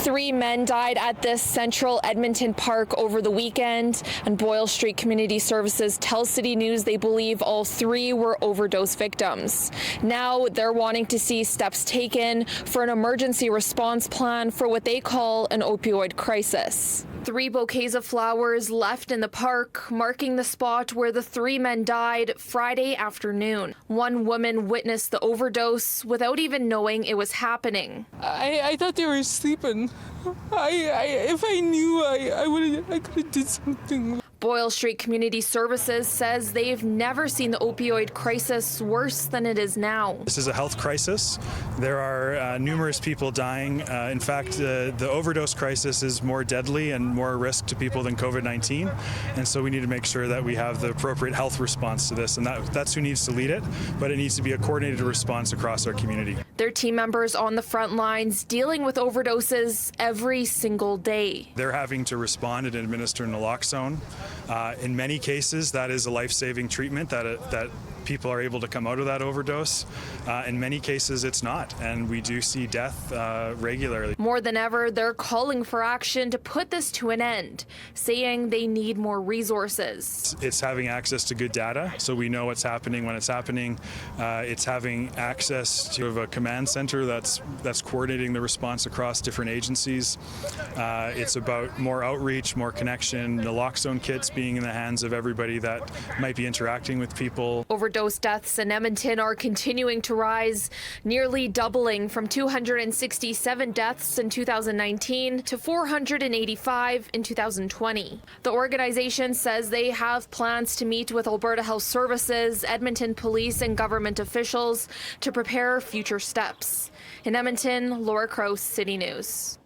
3 men died at this central Edmonton park over the weekend, and Boyle Street Community Services tells City News they believe all 3 were overdose victims. Now they're wanting to see steps taken for an emergency response plan for what they call an opioid crisis. 3 bouquets of flowers left in the park, marking the spot where the 3 men died Friday afternoon. One woman witnessed the overdose without even knowing it was happening. I thought they were sleeping. If I knew, I could have did something. Boyle Street Community Services says they've never seen the opioid crisis worse than it is now. This is a health crisis. There are numerous people dying. In fact, the overdose crisis is more deadly and more risk to people than COVID-19. And so we need to make sure that we have the appropriate health response to this. And that's who needs to lead it. But it needs to be a coordinated response across our community. Their team members on the front lines dealing with overdoses every single day. They're having to respond and administer naloxone. In many cases, that is a life-saving treatment that people are able to come out of that overdose. In many cases, it's not, and we do see death regularly. More than ever, they're calling for action to put this to an end, saying they need more resources. It's having access to good data, so we know what's happening when it's happening. It's having access to a command center that's coordinating the response across different agencies. It's about more outreach, more connection, naloxone kits being in the hands of everybody that might be interacting with people. Overdose deaths in Edmonton are continuing to rise, nearly doubling from 267 deaths in 2019 to 485 in 2020. The organization says they have plans to meet with Alberta Health Services, Edmonton Police, and government officials to prepare future steps. In Edmonton, Laura Crouse, City News.